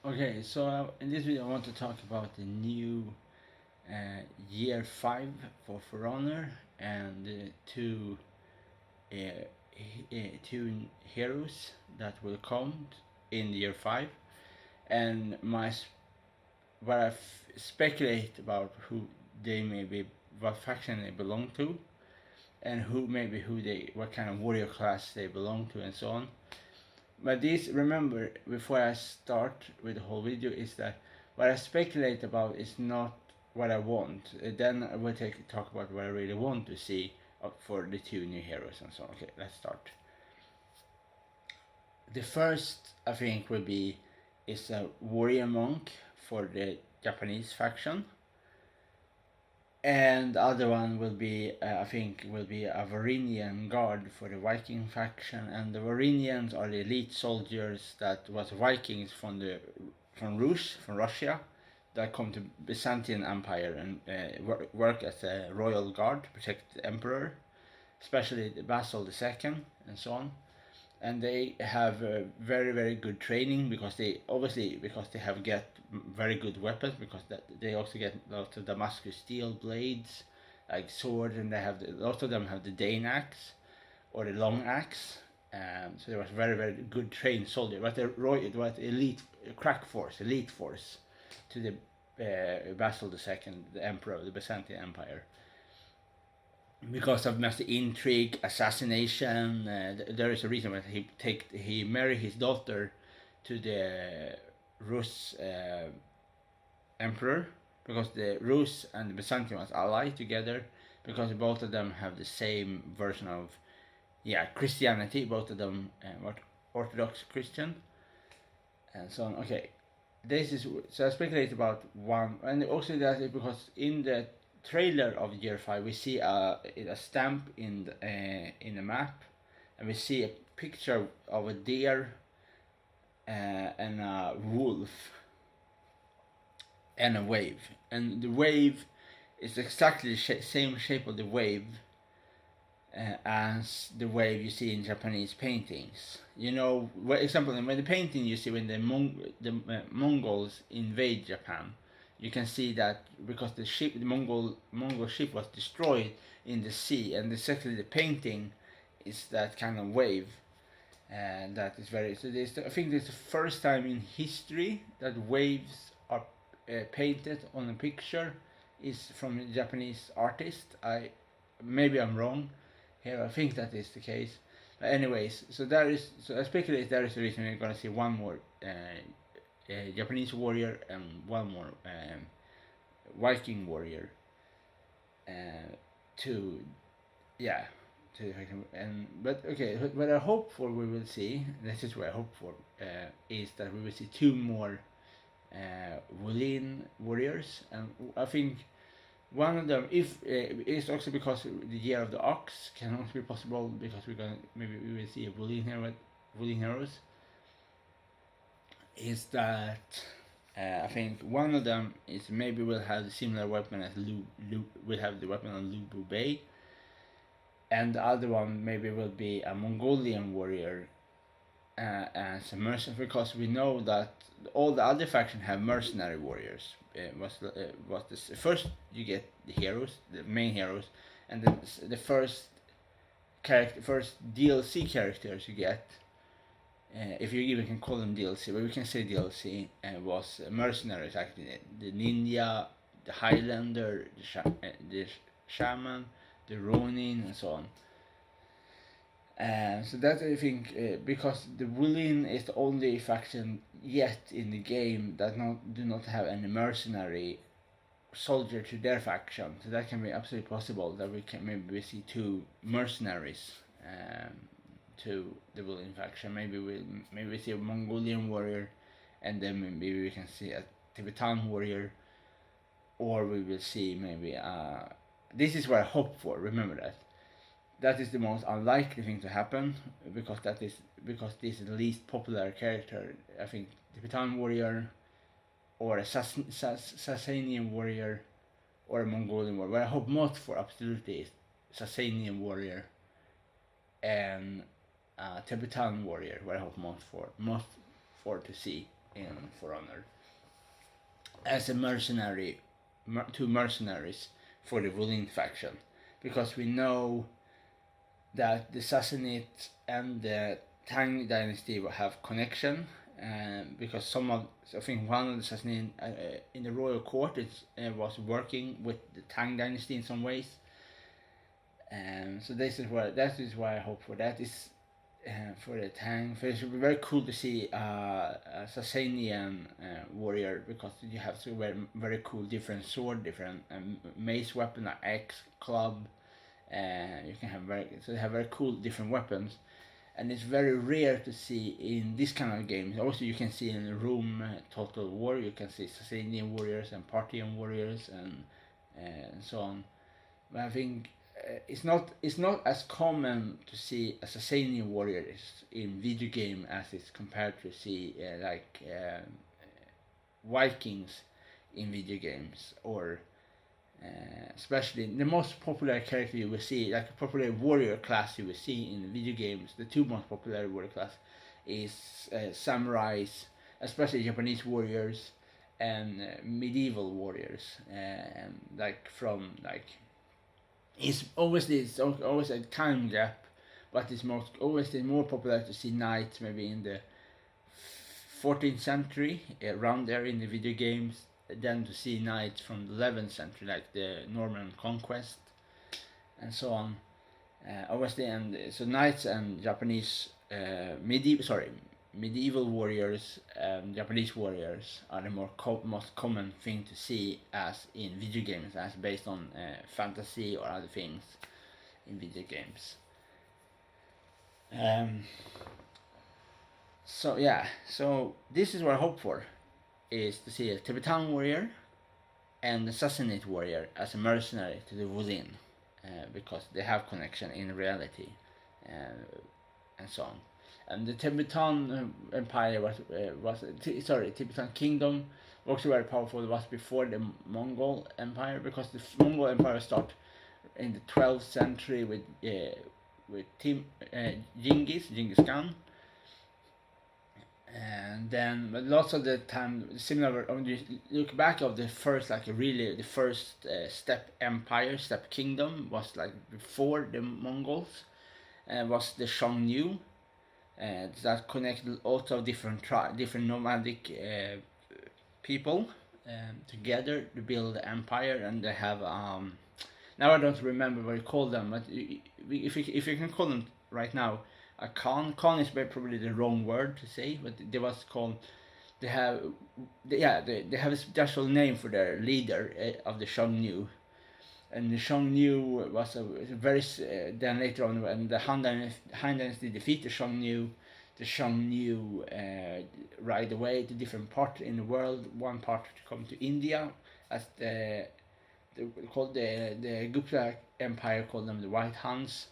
Okay, so in this video I want to talk about the new year 5 for Honor and uh, two heroes that will come in year 5 and what speculate about who they may be, what faction they belong to, and what kind of warrior class they belong to, and so on. But this, remember, before I start with the whole video, is that what I speculate about is not what I want. Then I will talk about what I really want to see for the two new heroes and so on. Okay, let's start. The first, I think, will be is a warrior monk for the Japanese faction, and the other one will be, I think, will be a Varangian guard for the Viking faction. And the Varangians are the elite soldiers that was Vikings from Russia, that come to Byzantine Empire and work as a royal guard, protect the emperor, especially the Basil II, and so on. And they have very good training because they have get very good weapons, because they also get lots of Damascus steel blades like swords, and lots of them have the Dane axe or the long axe. So they was very good trained soldier, but it was elite elite force to the Basil II, the emperor of the Byzantine Empire, because of massive intrigue, assassination. There is a reason why he married his daughter to the Rus emperor, because the Rus and the Byzantine was allied together, because both of them have the same version of Christianity. Both of them were Orthodox Christian, and so on. Okay, this is so I speculate about one, and also that because in the trailer of year 5 we see a stamp in the map, and we see a picture of a deer and a wolf and a wave, and the wave is exactly the same shape of the wave as the wave you see in Japanese paintings. You know, for example, when the painting you see when the Mongols invade Japan, you can see that because the Mongol ship was destroyed in the sea, and exactly the painting is that kind of wave, and that is very. So I think this is the first time in history that waves are painted on a picture is from a Japanese artist. Maybe I'm wrong here. I think that is the case. But anyways, so I speculate that is the reason we're gonna see one more Japanese warrior and one more Viking warrior to yeah to but okay, what I hope for we will see, this is what I hope for, is that we will see two more Woolen warriors, and I think one of them, if is also because the year of the ox can also be possible, because maybe we will see a Woolen heroes, is that I think one of them is maybe will have the similar weapon as will have the weapon on Lubu Bay, and the other one maybe will be a Mongolian warrior as a mercenary, because we know that all the other factions have mercenary warriors. Was this first you get the heroes, the main heroes, and then the first DLC characters you get, if you even can call them DLC, but we can say DLC, was mercenaries, actually the ninja, the Highlander, the shaman, the Ronin, and so on. So that I think, because the Woolen is the only faction yet in the game that do not have any mercenary soldier to their faction, so that can be absolutely possible that we can maybe see two mercenaries to the Woolen faction. Maybe we see a Mongolian warrior, and then maybe we can see a Tibetan warrior, or we will see maybe this is what I hope for. Remember that is the most unlikely thing to happen, because this is the least popular character. I think Tibetan warrior, or a Sasanian warrior, or a Mongolian warrior. What I hope most for absolutely is Sasanian warrior and Tibetan warrior. What I hope most for to see. in For Honor as a two mercenaries for the Wulin faction, because we know that the Sassanid and the Tang dynasty will have connection, because I think one of the Sassanid in the royal court was working with the Tang dynasty in some ways. So that is why I hope for that is for the Tang. So it should be very cool to see a Sassanian warrior, because you have so very cool different sword, different mace weapon, like axe, club. You can have they have very cool different weapons, and it's very rare to see in this kind of games. Also, you can see in Rome Total War, you can see Sassanian warriors and Parthian warriors and so on. But I think it's not as common to see a Sassanian warrior in video game as it's compared to see Vikings in video games, or especially the most popular character you will see, like a popular warrior class you will see in video games. The two most popular warrior class is samurais, especially Japanese warriors, and medieval warriors. It's always a time gap, but it's always more popular to see knights maybe in the 14th century, around there in the video games, than to see knights from the 11th century, like the Norman conquest and so on. Obviously, and so knights and Japanese medieval warriors, Japanese warriors are the most common thing to see as in video games, as based on fantasy or other things in video games. So this is what I hope for, is to see a Tibetan warrior and a Sassanid warrior as a mercenary to the Wulin, because they have connection in reality, and so on. And the Tibetan Empire Tibetan Kingdom was very powerful. It was before the Mongol Empire, because the Mongol Empire started in the 12th century with Genghis Khan. And then, but lots of the time, similar. When you look back of the first, the first steppe kingdom was like before the Mongols, was the Xiongnu, that connected lots of different nomadic people together to build the empire. And they have now I don't remember what you call them, but if you can call them right now. A Khan is probably the wrong word to say, but they have a special name for their leader of the Xiongnu, and the Xiongnu was a very then later on, when the Han Dynasty defeated the Xiongnu ride away to different parts in the world. One part to come to India, as the Gupta Empire called them the White Huns.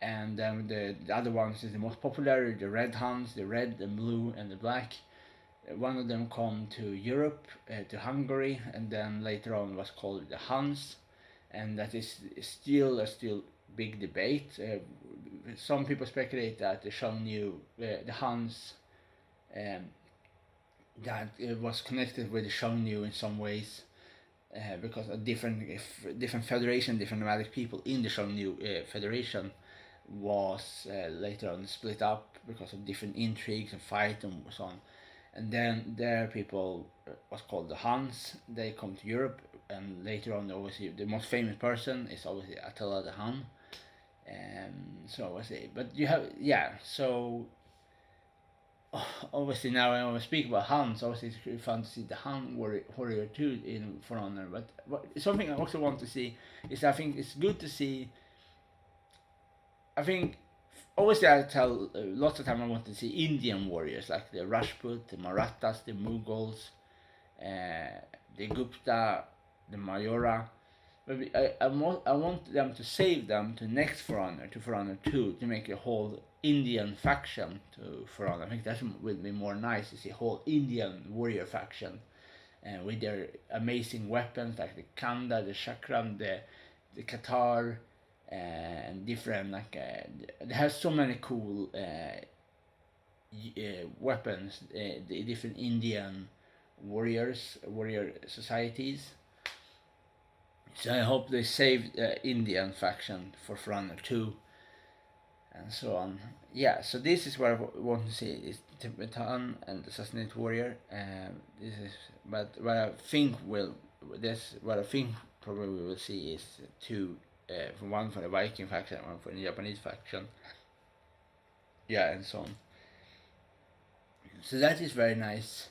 And the other ones is the most popular, the Red Huns, the red, the blue, and the black. One of them come to Europe, to Hungary, and then later on was called the Huns, and that is still big debate. Some people speculate that the Xiongnu, the Huns, that it was connected with the Xiongnu in some ways, because of different federation, different nomadic people in the Xiongnu federation was later on split up because of different intrigues and fight and so on. And then their people was called the Huns. They come to Europe, and later on, obviously, the most famous person is obviously Attila the Hun. So obviously, but you have so obviously now when we speak about Huns, obviously it's really fun to see the Han warrior too in For Honor. But something I also want to see is, I think it's good to see. I think, obviously, I tell lots of time I want to see Indian warriors like the Rajput, the Marathas, the Mughals, the Gupta, the Mayura. But I want them to save them to next For Honor, to For Honor 2, to make a whole Indian faction to For Honor. I think that would be more nice to see a whole Indian warrior faction, with their amazing weapons like the Khanda, the Chakram, the Qatar, and different they have so many cool weapons, the different Indian warrior societies. So I hope they save the Indian faction for Runner 2 and so on. Yeah, so this is what I want to see is Tibetan and Assassinate Warrior. This is, but what I think probably we will see is two, one for the Viking faction, one for the Japanese faction. Yeah, and so on. So that is very nice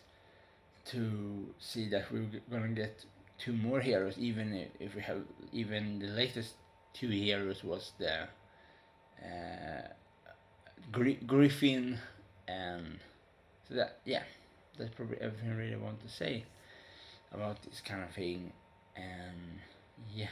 to see that we're gonna get two more heroes, even if we have even the latest two heroes was the Griffin, and so that, yeah, that's probably everything I really want to say about this kind of thing. And yeah.